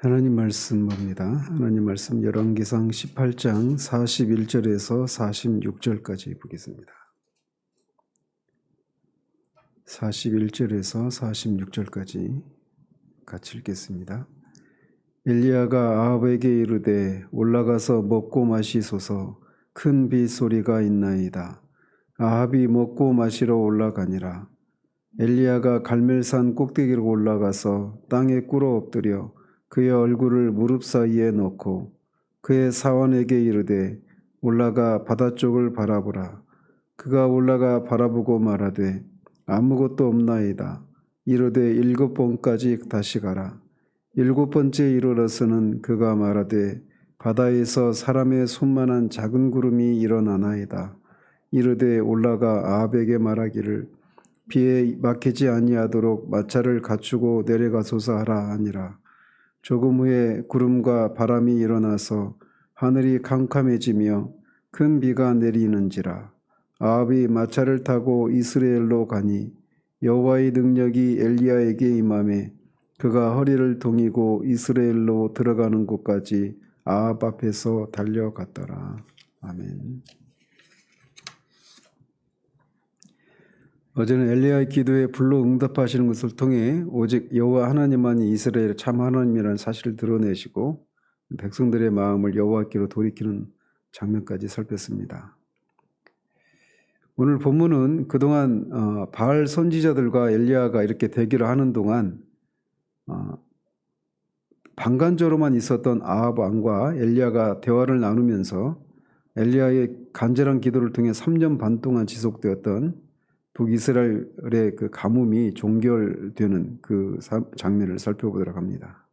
하나님 말씀 봅니다. 하나님 말씀 열왕기상 18장 41절에서 46절까지 보겠습니다. 41절에서 46절까지 같이 읽겠습니다. 엘리야가 아합에게 이르되 올라가서 먹고 마시소서, 큰 빗소리가 있나이다. 아합이 먹고 마시러 올라가니라. 엘리야가 갈멜산 꼭대기로 올라가서 땅에 꿇어 엎드려 그의 얼굴을 무릎 사이에 넣고 그의 사환에게 이르되 올라가 바다 쪽을 바라보라. 그가 올라가 바라보고 말하되 아무것도 없나이다. 이르되 7번까지 다시 가라. 7번째 이르러서는 그가 말하되 바다에서 사람의 손만한 작은 구름이 일어나나이다. 이르되 올라가 아합에게 말하기를 비에 막히지 아니하도록 마차를 갖추고 내려가소서 하라 하니라. 조금 후에 구름과 바람이 일어나서 하늘이 캄캄해지며 큰 비가 내리는지라. 아합이 마차를 타고 이스라엘로 가니 여호와의 능력이 엘리야에게 임하매 그가 허리를 동이고 이스라엘로 들어가는 곳까지 아합 앞에서 달려갔더라. 아멘. 어제는 엘리야의 기도에 불로 응답하시는 것을 통해 오직 여호와 하나님만이 이스라엘의 참 하나님이라는 사실을 드러내시고 백성들의 마음을 여호와께로 돌이키는 장면까지 살폈습니다. 오늘 본문은 그동안 바알 선지자들과 엘리야가 이렇게 대기를 하는 동안 방간조로만 있었던 아합 왕과 엘리야가 대화를 나누면서 엘리야의 간절한 기도를 통해 3년 반 동안 지속되었던 북이스라엘의 그 가뭄이 종결되는 그 장면을 살펴보도록 합니다.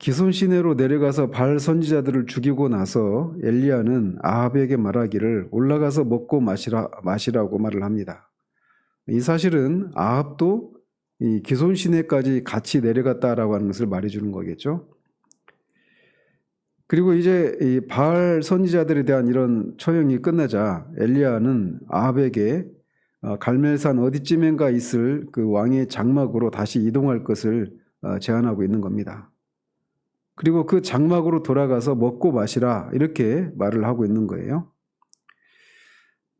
기손 시내로 내려가서 바알 선지자들을 죽이고 나서 엘리야는 아합에게 말하기를 올라가서 먹고 마시라고 말을 합니다. 이 사실은 아합도 이 기손 시내까지 같이 내려갔다라고 하는 것을 말해주는 거겠죠. 그리고 이제 이 바알 선지자들에 대한 이런 처형이 끝나자 엘리야는 아합에게 갈멜산 어디쯤인가 있을 그 왕의 장막으로 다시 이동할 것을 제안하고 있는 겁니다. 그리고 그 장막으로 돌아가서 먹고 마시라 이렇게 말을 하고 있는 거예요.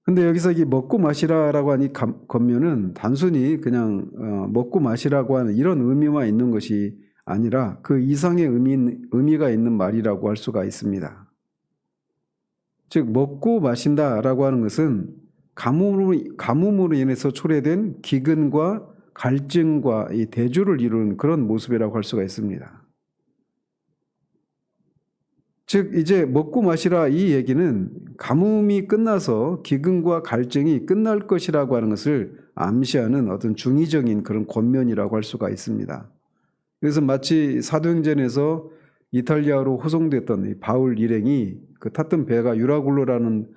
근데 여기서 이 먹고 마시라라고 하는 이 겉면은 단순히 그냥 먹고 마시라고 하는 이런 의미만 있는 것이 아니라 그 이상의 의미가 있는 말이라고 할 수가 있습니다. 즉 먹고 마신다라고 하는 것은 가뭄으로 인해서 초래된 기근과 갈증과 이 대조를 이루는 그런 모습이라고 할 수가 있습니다. 즉 이제 먹고 마시라 이 얘기는 가뭄이 끝나서 기근과 갈증이 끝날 것이라고 하는 것을 암시하는 어떤 중의적인 그런 권면이라고 할 수가 있습니다. 그래서 마치 사도행전에서 이탈리아로 호송됐던 이 바울 일행이 그 탔던 배가 유라굴로라는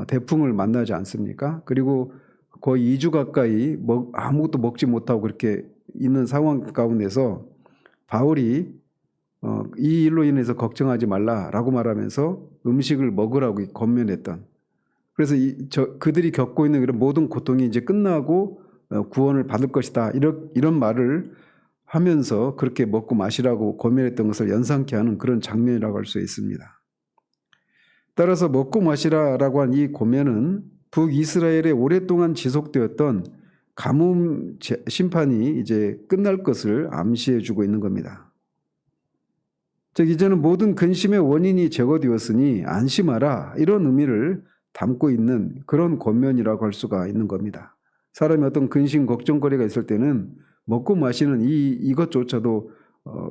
대풍을 만나지 않습니까? 그리고 거의 2주 가까이 아무것도 먹지 못하고 그렇게 있는 상황 가운데서 바울이 이 일로 인해서 걱정하지 말라라고 말하면서 음식을 먹으라고 권면했던, 그래서 그들이 겪고 있는 이런 모든 고통이 이제 끝나고 구원을 받을 것이다 이런 말을 하면서 그렇게 먹고 마시라고 권면했던 것을 연상케 하는 그런 장면이라고 할 수 있습니다. 따라서 먹고 마시라라고 한 이 권면은 북이스라엘에 오랫동안 지속되었던 가뭄 심판이 이제 끝날 것을 암시해 주고 있는 겁니다. 즉 이제는 모든 근심의 원인이 제거되었으니 안심하라 이런 의미를 담고 있는 그런 권면이라고 할 수가 있는 겁니다. 사람이 어떤 근심 걱정거리가 있을 때는 먹고 마시는 이것조차도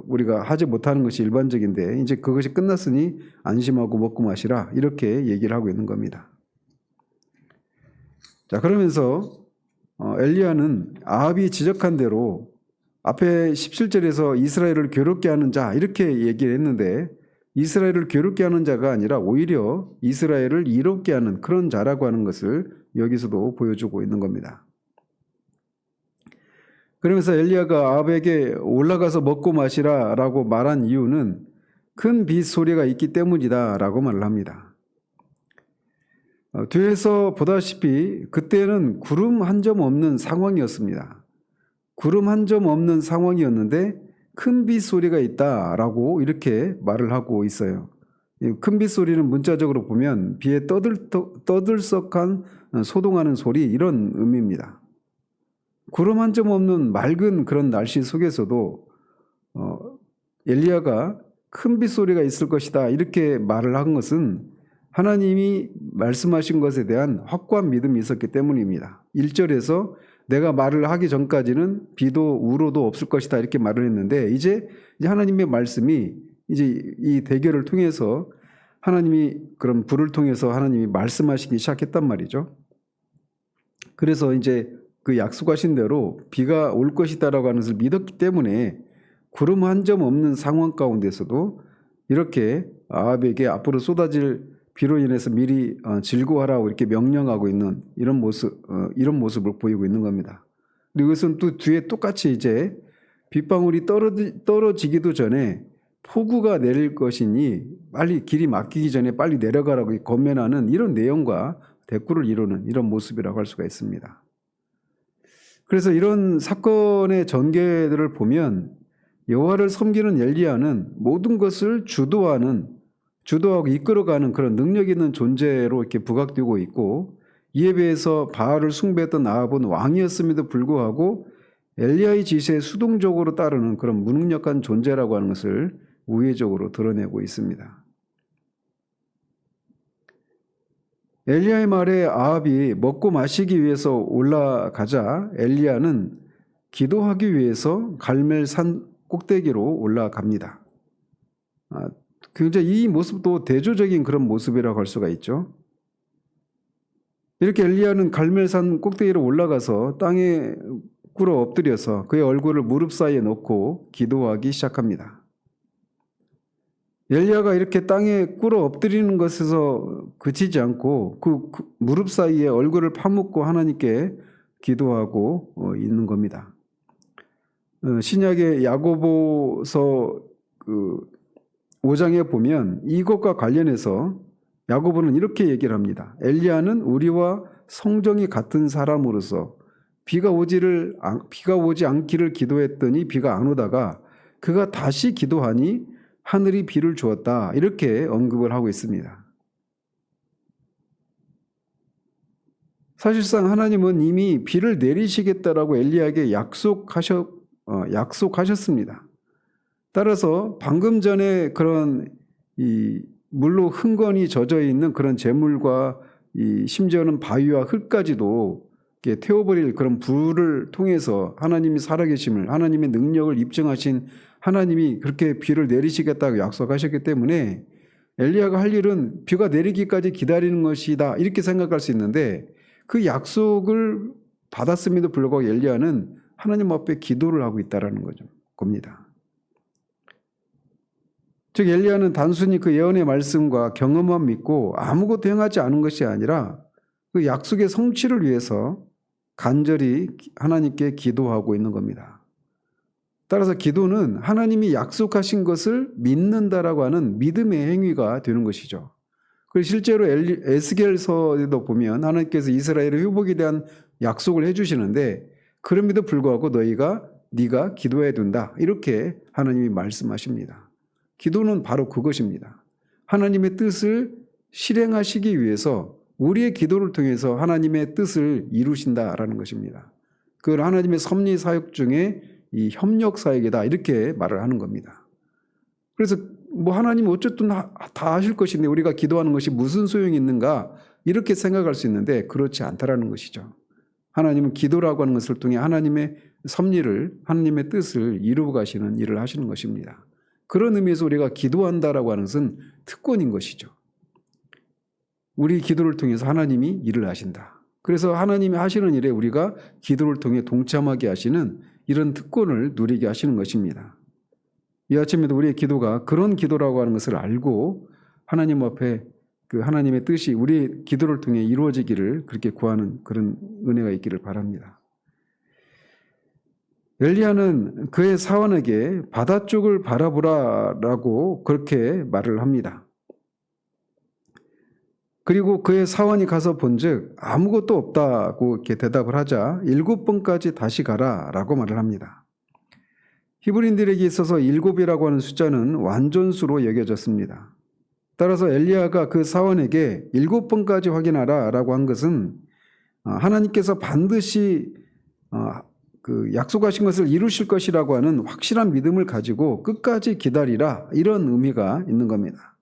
우리가 하지 못하는 것이 일반적인데 이제 그것이 끝났으니 안심하고 먹고 마시라 이렇게 얘기를 하고 있는 겁니다. 자, 그러면서 엘리야는 아합이 지적한 대로 앞에 17절에서 이스라엘을 괴롭게 하는 자 이렇게 얘기를 했는데 이스라엘을 괴롭게 하는 자가 아니라 오히려 이스라엘을 이롭게 하는 그런 자라고 하는 것을 여기서도 보여주고 있는 겁니다. 그러면서 엘리야가 아합에게 올라가서 먹고 마시라라고 말한 이유는 큰 빗소리가 있기 때문이다라고 말을 합니다. 뒤에서 보다시피 그때는 구름 한 점 없는 상황이었습니다. 구름 한 점 없는 상황이었는데 큰 빗소리가 있다라고 이렇게 말을 하고 있어요. 큰 빗소리는 문자적으로 보면 비에 떠들썩한 소동하는 소리, 이런 의미입니다. 구름 한 점 없는 맑은 그런 날씨 속에서도 엘리야가 큰 빗소리가 있을 것이다 이렇게 말을 한 것은 하나님이 말씀하신 것에 대한 확고한 믿음이 있었기 때문입니다. 1절에서 내가 말을 하기 전까지는 비도 우로도 없을 것이다 이렇게 말을 했는데, 이제 하나님의 말씀이 이제 이 대결을 통해서 하나님이 그런 불을 통해서 하나님이 말씀하시기 시작했단 말이죠. 그래서 이제 그 약속하신 대로 비가 올 것이다라고 하는 것을 믿었기 때문에 구름 한 점 없는 상황 가운데서도 이렇게 아합에게 앞으로 쏟아질 비로 인해서 미리 질고하라고 이렇게 명령하고 있는 이런 모습을 보이고 있는 겁니다. 그리고 이것은 또 뒤에 똑같이 이제 빗방울이 떨어지기도 전에 폭우가 내릴 것이니 빨리 길이 막히기 전에 빨리 내려가라고 권면하는 이런 내용과 대꾸를 이루는 이런 모습이라고 할 수가 있습니다. 그래서 이런 사건의 전개들을 보면 여호와를 섬기는 엘리야는 모든 것을 주도하고 이끌어가는 그런 능력 있는 존재로 이렇게 부각되고 있고, 이에 비해서 바알을 숭배했던 아합은 왕이었음에도 불구하고 엘리야의 지시에 수동적으로 따르는 그런 무능력한 존재라고 하는 것을 우회적으로 드러내고 있습니다. 엘리야의 말에 아합이 먹고 마시기 위해서 올라가자 엘리야는 기도하기 위해서 갈멜산 꼭대기로 올라갑니다. 굉장히 이 모습도 대조적인 그런 모습이라고 할 수가 있죠. 이렇게 엘리야는 갈멜산 꼭대기로 올라가서 땅에 꿇어 엎드려서 그의 얼굴을 무릎 사이에 놓고 기도하기 시작합니다. 엘리야가 이렇게 땅에 꿇어 엎드리는 것에서 그치지 않고 그 무릎 사이에 얼굴을 파묻고 하나님께 기도하고 있는 겁니다. 신약의 야고보서 5장에 보면 이것과 관련해서 야고보는 이렇게 얘기를 합니다. 엘리야는 우리와 성정이 같은 사람으로서 비가 오지 않기를 기도했더니 비가 안 오다가 그가 다시 기도하니 하늘이 비를 주었다, 이렇게 언급을 하고 있습니다. 사실상 하나님은 이미 비를 내리시겠다라고 엘리야에게 약속하셨습니다. 따라서 방금 전에 그런 이 물로 흥건히 젖어 있는 그런 재물과 심지어는 바위와 흙까지도 태워버릴 그런 불을 통해서 하나님이 살아계심을, 하나님의 능력을 입증하신 하나님이 그렇게 비를 내리시겠다고 약속하셨기 때문에 엘리야가 할 일은 비가 내리기까지 기다리는 것이다 이렇게 생각할 수 있는데, 그 약속을 받았음에도 불구하고 엘리야는 하나님 앞에 기도를 하고 있다는 겁니다. 즉 엘리야는 단순히 그 예언의 말씀과 경험만 믿고 아무것도 행하지 않은 것이 아니라 그 약속의 성취를 위해서 간절히 하나님께 기도하고 있는 겁니다. 따라서 기도는 하나님이 약속하신 것을 믿는다라고 하는 믿음의 행위가 되는 것이죠. 그리고 실제로 에스겔서에도 보면 하나님께서 이스라엘의 회복에 대한 약속을 해주시는데, 그럼에도 불구하고 네가 기도해야 된다 이렇게 하나님이 말씀하십니다. 기도는 바로 그것입니다. 하나님의 뜻을 실행하시기 위해서 우리의 기도를 통해서 하나님의 뜻을 이루신다라는 것입니다. 그걸 하나님의 섭리 사역 중에 이 협력 사역이다 이렇게 말을 하는 겁니다. 그래서 하나님 어쨌든 다 하실 것인데 우리가 기도하는 것이 무슨 소용이 있는가 이렇게 생각할 수 있는데, 그렇지 않다라는 것이죠. 하나님은 기도라고 하는 것을 통해 하나님의 섭리를, 하나님의 뜻을 이루어 가시는 일을 하시는 것입니다. 그런 의미에서 우리가 기도한다라고 하는 것은 특권인 것이죠. 우리 기도를 통해서 하나님이 일을 하신다. 그래서 하나님이 하시는 일에 우리가 기도를 통해 동참하게 하시는 이런 특권을 누리게 하시는 것입니다. 이 아침에도 우리의 기도가 그런 기도라고 하는 것을 알고 하나님 앞에 그 하나님의 뜻이 우리의 기도를 통해 이루어지기를 그렇게 구하는 그런 은혜가 있기를 바랍니다. 엘리야는 그의 사원에게 바다 쪽을 바라보라라고 그렇게 말을 합니다. 그리고 그의 사원이 가서 본즉 아무것도 없다고 이렇게 대답을 하자 7번까지 다시 가라라고 말을 합니다. 히브리인들에게 있어서 7이라고 하는 숫자는 완전수로 여겨졌습니다. 따라서 엘리야가 그 사원에게 7번까지 확인하라 라고 한 것은 하나님께서 반드시 그 약속하신 것을 이루실 것이라고 하는 확실한 믿음을 가지고 끝까지 기다리라, 이런 의미가 있는 겁니다.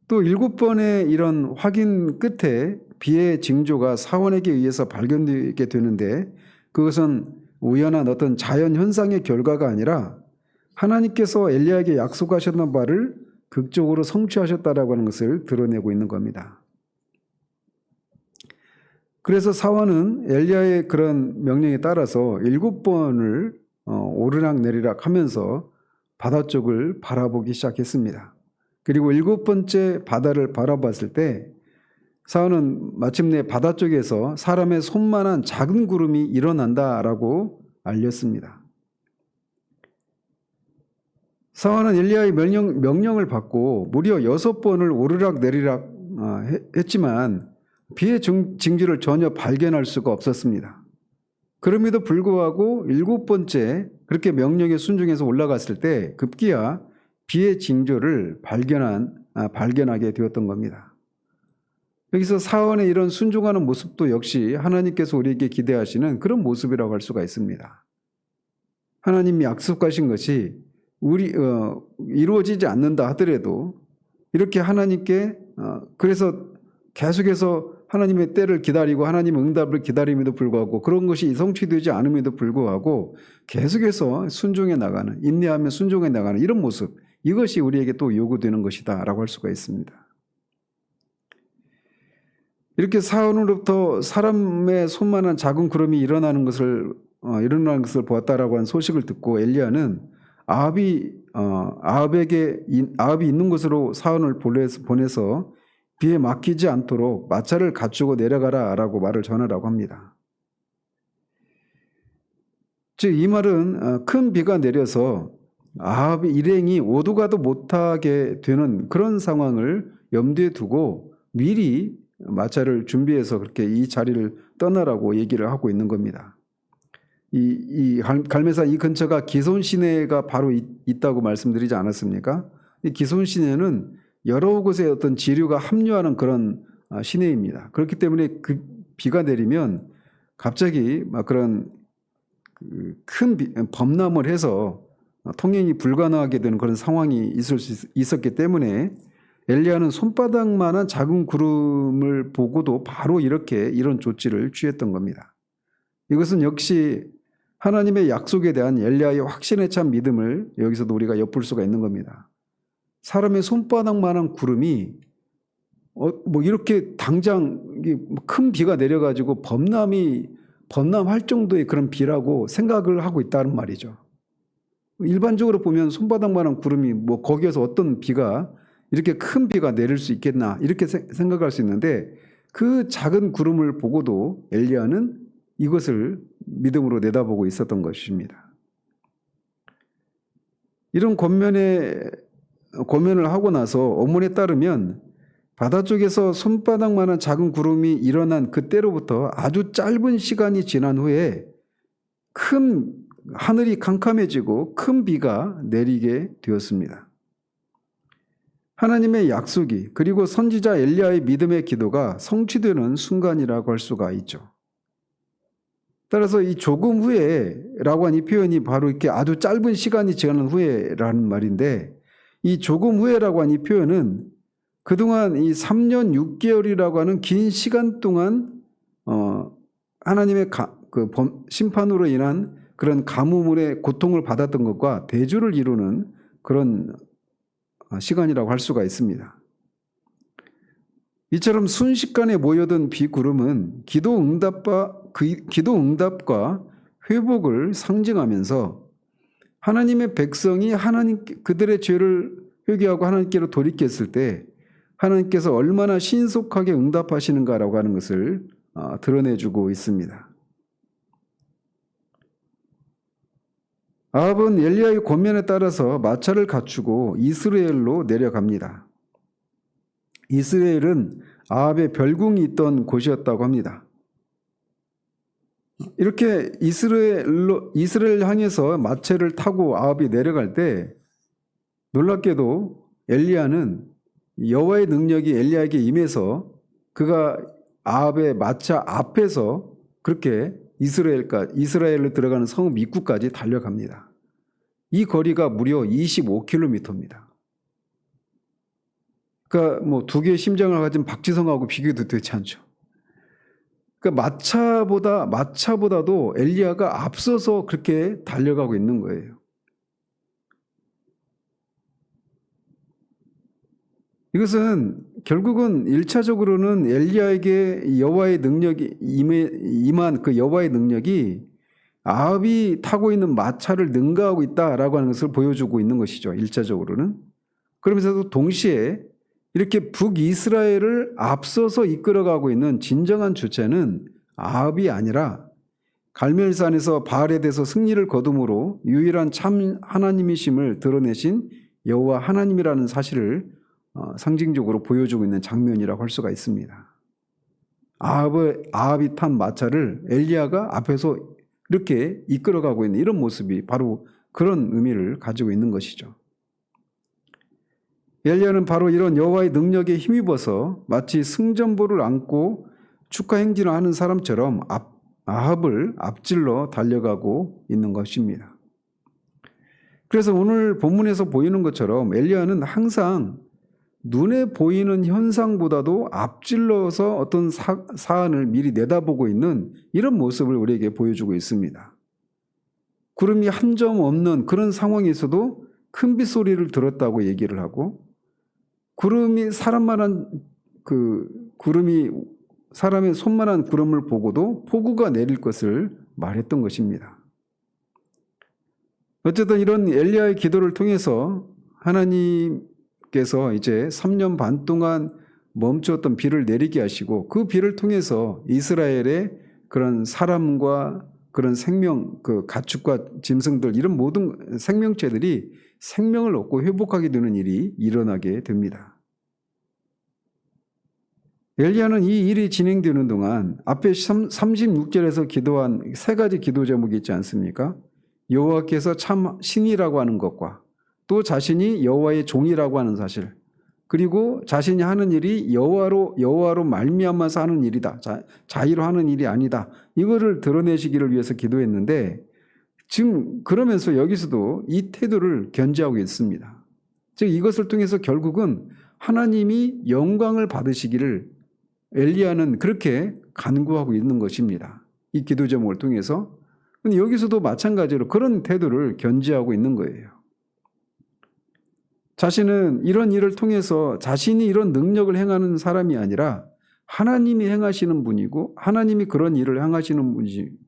또 7번의 이런 확인 끝에 비의 징조가 사원에게 의해서 발견되게 되는데, 그것은 우연한 어떤 자연 현상의 결과가 아니라 하나님께서 엘리야에게 약속하셨던 바를 극적으로 성취하셨다라고 하는 것을 드러내고 있는 겁니다. 그래서 사원은 엘리야의 그런 명령에 따라서 7번을 오르락내리락 하면서 바다 쪽을 바라보기 시작했습니다. 그리고 7번째 바다를 바라봤을 때 사원은 마침내 바다 쪽에서 사람의 손만한 작은 구름이 일어난다라고 알렸습니다. 사원은 엘리야의 명령을 받고 무려 6번을 오르락내리락 했지만 비의 징조를 전혀 발견할 수가 없었습니다. 그럼에도 불구하고 7번째 그렇게 명령에 순종해서 올라갔을 때 급기야 비의 징조를 발견하게 되었던 겁니다. 여기서 사원의 이런 순종하는 모습도 역시 하나님께서 우리에게 기대하시는 그런 모습이라고 할 수가 있습니다. 하나님이 약속하신 것이 이루어지지 않는다 하더라도 이렇게 하나님께 그래서 계속해서 하나님의 때를 기다리고 하나님의 응답을 기다림에도 불구하고 그런 것이 성취되지 않음에도 불구하고 계속해서 순종해 나가는, 인내하며 순종해 나가는 이런 모습, 이것이 우리에게 또 요구되는 것이다 라고 할 수가 있습니다. 이렇게 사원으로부터 사람의 손만한 작은 구름이 일어나는 것을 보았다라고 하는 소식을 듣고 엘리야는 아합이 있는 곳으로 사원을 보내서 비에 막히지 않도록 마차를 갖추고 내려가라라고 말을 전하라고 합니다. 즉 이 말은 큰 비가 내려서 아합의 일행이 오도 가도 못하게 되는 그런 상황을 염두에 두고 미리 마차를 준비해서 그렇게 이 자리를 떠나라고 얘기를 하고 있는 겁니다. 이 갈멜산 이 근처가 기손 시내가 바로 있다고 말씀드리지 않았습니까? 이 기손 시내는 여러 곳의 어떤 지류가 합류하는 그런 시내입니다. 그렇기 때문에 그 비가 내리면 갑자기 막 그런 큰 범람을 해서 통행이 불가능하게 되는 그런 상황이 있었기 때문에 엘리야는 손바닥만한 작은 구름을 보고도 바로 이런 조치를 취했던 겁니다. 이것은 역시 하나님의 약속에 대한 엘리야의 확신에 찬 믿음을 여기서도 우리가 엿볼 수가 있는 겁니다. 사람의 손바닥만한 구름이 이렇게 당장 큰 비가 내려가지고 범람할 정도의 그런 비라고 생각을 하고 있다는 말이죠. 일반적으로 보면 손바닥만한 구름이 거기에서 어떤 비가 이렇게 큰 비가 내릴 수 있겠나 이렇게 생각할 수 있는데 그 작은 구름을 보고도 엘리야는 이것을 믿음으로 내다보고 있었던 것입니다. 이런 권면을 하고 나서 어문에 따르면 바다 쪽에서 손바닥만한 작은 구름이 일어난 그때로부터 아주 짧은 시간이 지난 후에 큰 하늘이 캄캄해지고 큰 비가 내리게 되었습니다. 하나님의 약속이 그리고 선지자 엘리야의 믿음의 기도가 성취되는 순간이라고 할 수가 있죠. 따라서 이 조금 후에라고 한 이 표현이 바로 이렇게 아주 짧은 시간이 지난 후에라는 말인데 이 조금 후에라고 한 이 표현은 그동안 이 3년 6개월이라고 하는 긴 시간 동안 하나님의 심판으로 인한 그런 가뭄의 고통을 받았던 것과 대조를 이루는 그런 시간이라고 할 수가 있습니다. 이처럼 순식간에 모여든 비구름은 기도 응답과 회복을 상징하면서 하나님의 백성이 그들의 죄를 회개하고 하나님께로 돌이켰을 때 하나님께서 얼마나 신속하게 응답하시는가라고 하는 것을 드러내주고 있습니다. 아합은 엘리야의 권면에 따라서 마차를 갖추고 이스라엘로 내려갑니다. 이스라엘은 아합의 별궁이 있던 곳이었다고 합니다. 이렇게 이스라엘 향해서 마차를 타고 아합이 내려갈 때 놀랍게도 엘리야는 여호와의 능력이 엘리야에게 임해서 그가 아합의 마차 앞에서 그렇게 이스라엘로 들어가는 성 입구까지 달려갑니다. 이 거리가 무려 25km입니다. 그러니까 뭐 두 개의 심장을 가진 박지성하고 비교도 되지 않죠. 그러니까 마차보다도 엘리야가 앞서서 그렇게 달려가고 있는 거예요. 이것은 결국은 1차적으로는 엘리야에게 여호와의 능력이 임한 그 여호와의 능력이 아합이 타고 있는 마차를 능가하고 있다라고 하는 것을 보여주고 있는 것이죠. 1차적으로는. 그러면서도 동시에 이렇게 북이스라엘을 앞서서 이끌어가고 있는 진정한 주체는 아합이 아니라 갈멜산에서 바알에 대해서 승리를 거둠으로 유일한 참 하나님이심을 드러내신 여호와 하나님이라는 사실을 상징적으로 보여주고 있는 장면이라고 할 수가 있습니다. 아합이 탄 마차를 엘리야가 앞에서 이렇게 이끌어가고 있는 이런 모습이 바로 그런 의미를 가지고 있는 것이죠. 엘리야는 바로 이런 여호와의 능력에 힘입어서 마치 승전보를 안고 축하 행진을 하는 사람처럼 아합을 앞질러 달려가고 있는 것입니다. 그래서 오늘 본문에서 보이는 것처럼 엘리야는 항상 눈에 보이는 현상보다도 앞질러서 어떤 사안을 미리 내다보고 있는 이런 모습을 우리에게 보여주고 있습니다. 구름이 한 점 없는 그런 상황에서도 큰 빗소리를 들었다고 얘기를 하고, 구름이 사람의 손만한 구름을 보고도 폭우가 내릴 것을 말했던 것입니다. 어쨌든 이런 엘리야의 기도를 통해서 하나님께서 이제 3년 반 동안 멈추었던 비를 내리게 하시고, 그 비를 통해서 이스라엘의 그런 사람과 그런 생명, 그 가축과 짐승들, 이런 모든 생명체들이 생명을 얻고 회복하게 되는 일이 일어나게 됩니다. 엘리야는 이 일이 진행되는 동안 앞에 36절에서 기도한 세 가지 기도 제목이 있지 않습니까? 여호와께서 참 신이라고 하는 것과 또 자신이 여호와의 종이라고 하는 사실, 그리고 자신이 하는 일이 여호와로 말미암아서 하는 일이다. 자의로 하는 일이 아니다. 이거를 드러내시기를 위해서 기도했는데, 지금 그러면서 여기서도 이 태도를 견지하고 있습니다. 즉 이것을 통해서 결국은 하나님이 영광을 받으시기를 엘리야는 그렇게 간구하고 있는 것입니다. 이 기도 제목을 통해서. 근데 여기서도 마찬가지로 그런 태도를 견지하고 있는 거예요. 자신은 이런 일을 통해서 자신이 이런 능력을 행하는 사람이 아니라 하나님이 행하시는 분이고, 하나님이 그런 일을 행하시는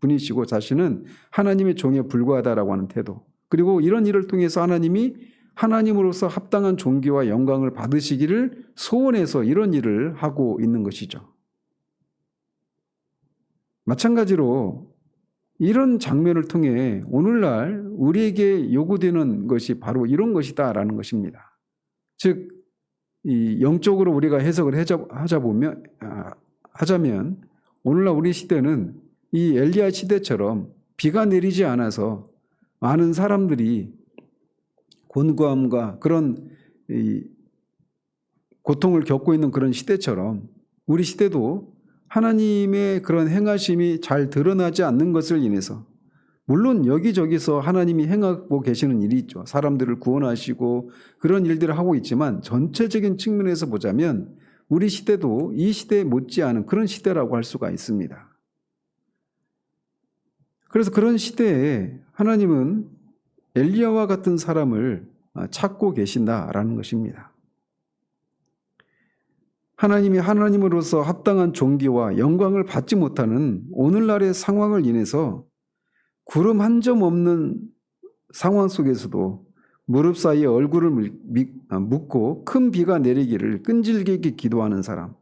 분이시고, 자신은 하나님의 종에 불과하다라고 하는 태도, 그리고 이런 일을 통해서 하나님이 하나님으로서 합당한 존귀와 영광을 받으시기를 소원해서 이런 일을 하고 있는 것이죠. 마찬가지로 이런 장면을 통해 오늘날 우리에게 요구되는 것이 바로 이런 것이다라는 것입니다. 즉, 이 영적으로 우리가 해석을 하자면 오늘날 우리 시대는 이 엘리야 시대처럼 비가 내리지 않아서 많은 사람들이 곤고함과 그런 고통을 겪고 있는 그런 시대처럼 우리 시대도 하나님의 그런 행하심이 잘 드러나지 않는 것을 인해서, 물론 여기저기서 하나님이 행하고 계시는 일이 있죠. 사람들을 구원하시고 그런 일들을 하고 있지만 전체적인 측면에서 보자면 우리 시대도 이 시대에 못지않은 그런 시대라고 할 수가 있습니다. 그래서 그런 시대에 하나님은 엘리야와 같은 사람을 찾고 계신다라는 것입니다. 하나님이 하나님으로서 합당한 존귀와 영광을 받지 못하는 오늘날의 상황을 인해서 구름 한 점 없는 상황 속에서도 무릎 사이에 얼굴을 묻고 큰 비가 내리기를 끈질기게 기도하는 사람,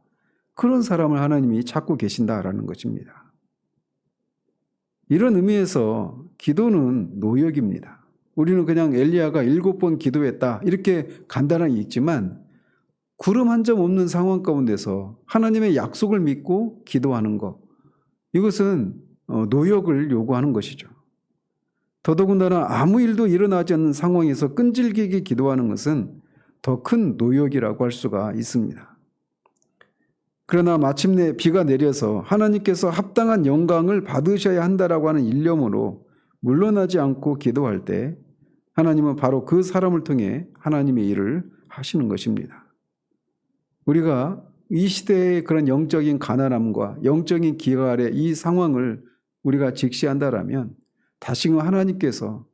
그런 사람을 하나님이 찾고 계신다라는 것입니다. 이런 의미에서 기도는 노역입니다. 우리는 그냥 엘리야가 7번 기도했다 이렇게 간단하게 읽지만, 구름 한 점 없는 상황 가운데서 하나님의 약속을 믿고 기도하는 것, 이것은 노역을 요구하는 것이죠. 더더군다나 아무 일도 일어나지 않는 상황에서 끈질기게 기도하는 것은 더 큰 노역이라고 할 수가 있습니다. 그러나 마침내 비가 내려서 하나님께서 합당한 영광을 받으셔야 한다라고 하는 일념으로 물러나지 않고 기도할 때 하나님은 바로 그 사람을 통해 하나님의 일을 하시는 것입니다. 우리가 이 시대의 그런 영적인 가난함과 영적인 기가 아래 이 상황을 우리가 직시한다라면 다시금 하나님께서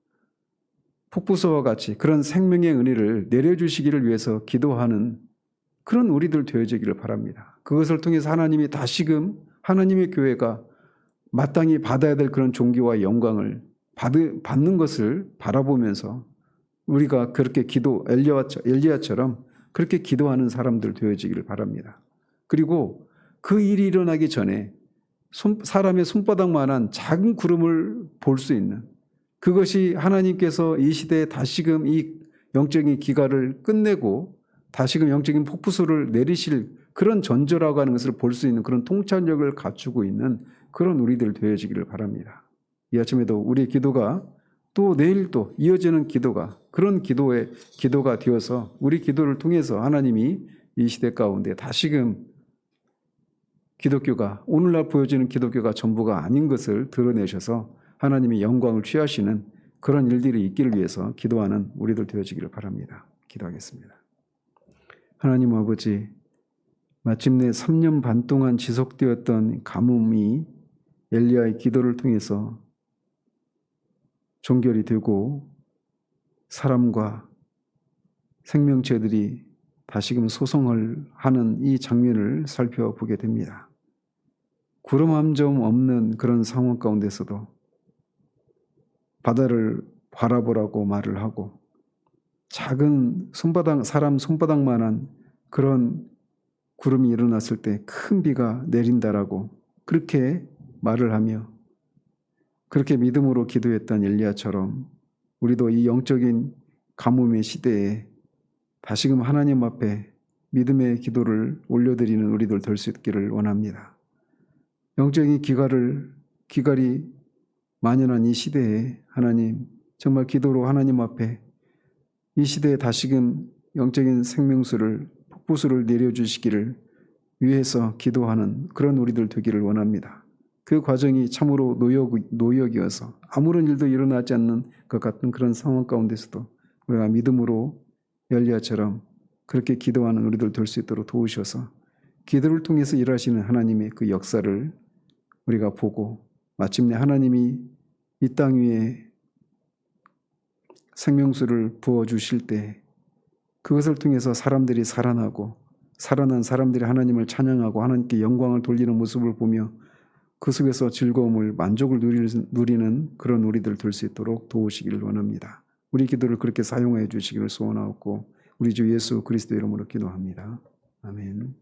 폭부서와 같이 그런 생명의 은혜를 내려주시기를 위해서 기도하는 그런 우리들 되어지기를 바랍니다. 그것을 통해서 하나님이 다시금 하나님의 교회가 마땅히 받아야 될 그런 존귀와 영광을 받는 것을 바라보면서 우리가 그렇게 엘리야처럼 그렇게 기도하는 사람들 되어지기를 바랍니다. 그리고 그 일이 일어나기 전에 사람의 손바닥만한 작은 구름을 볼 수 있는 그것이 하나님께서 이 시대에 다시금 이 영적인 기가를 끝내고 다시금 영적인 폭포수를 내리실 그런 전조라고 하는 것을 볼 수 있는 그런 통찰력을 갖추고 있는 그런 우리들 되어지기를 바랍니다. 이 아침에도 우리의 기도가 또 내일 또 이어지는 기도가 그런 기도가 되어서 우리 기도를 통해서 하나님이 이 시대 가운데 다시금 기독교가 오늘날 보여지는 기독교가 전부가 아닌 것을 드러내셔서 하나님의 영광을 취하시는 그런 일들이 있기를 위해서 기도하는 우리들 되어지기를 바랍니다. 기도하겠습니다. 하나님 아버지, 마침내 3년 반 동안 지속되었던 가뭄이 엘리야의 기도를 통해서 종결이 되고 사람과 생명체들이 다시금 소송을 하는 이 장면을 살펴보게 됩니다. 구름 한 점 없는 그런 상황 가운데서도 바다를 바라보라고 말을 하고 작은 사람 손바닥만한 그런 구름이 일어났을 때 큰 비가 내린다라고 그렇게 말을 하며 그렇게 믿음으로 기도했던 엘리야처럼 우리도 이 영적인 가뭄의 시대에 다시금 하나님 앞에 믿음의 기도를 올려드리는 우리들 될 수 있기를 원합니다. 영적인 기갈이 만연한 이 시대에 하나님 정말 기도로 하나님 앞에 이 시대에 다시금 영적인 생명수를 폭포수를 내려주시기를 위해서 기도하는 그런 우리들 되기를 원합니다. 그 과정이 참으로 노역이어서 아무런 일도 일어나지 않는 것 같은 그런 상황 가운데서도 우리가 믿음으로 엘리야처럼 그렇게 기도하는 우리들 될 수 있도록 도우셔서 기도를 통해서 일하시는 하나님의 그 역사를 우리가 보고 마침내 하나님이 이 땅 위에 생명수를 부어주실 때 그것을 통해서 사람들이 살아나고 살아난 사람들이 하나님을 찬양하고 하나님께 영광을 돌리는 모습을 보며 그 속에서 즐거움을 만족을 누리는 그런 우리들 될 수 있도록 도우시기를 원합니다. 우리 기도를 그렇게 사용하여 주시기를 소원하고 우리 주 예수 그리스도 이름으로 기도합니다. 아멘.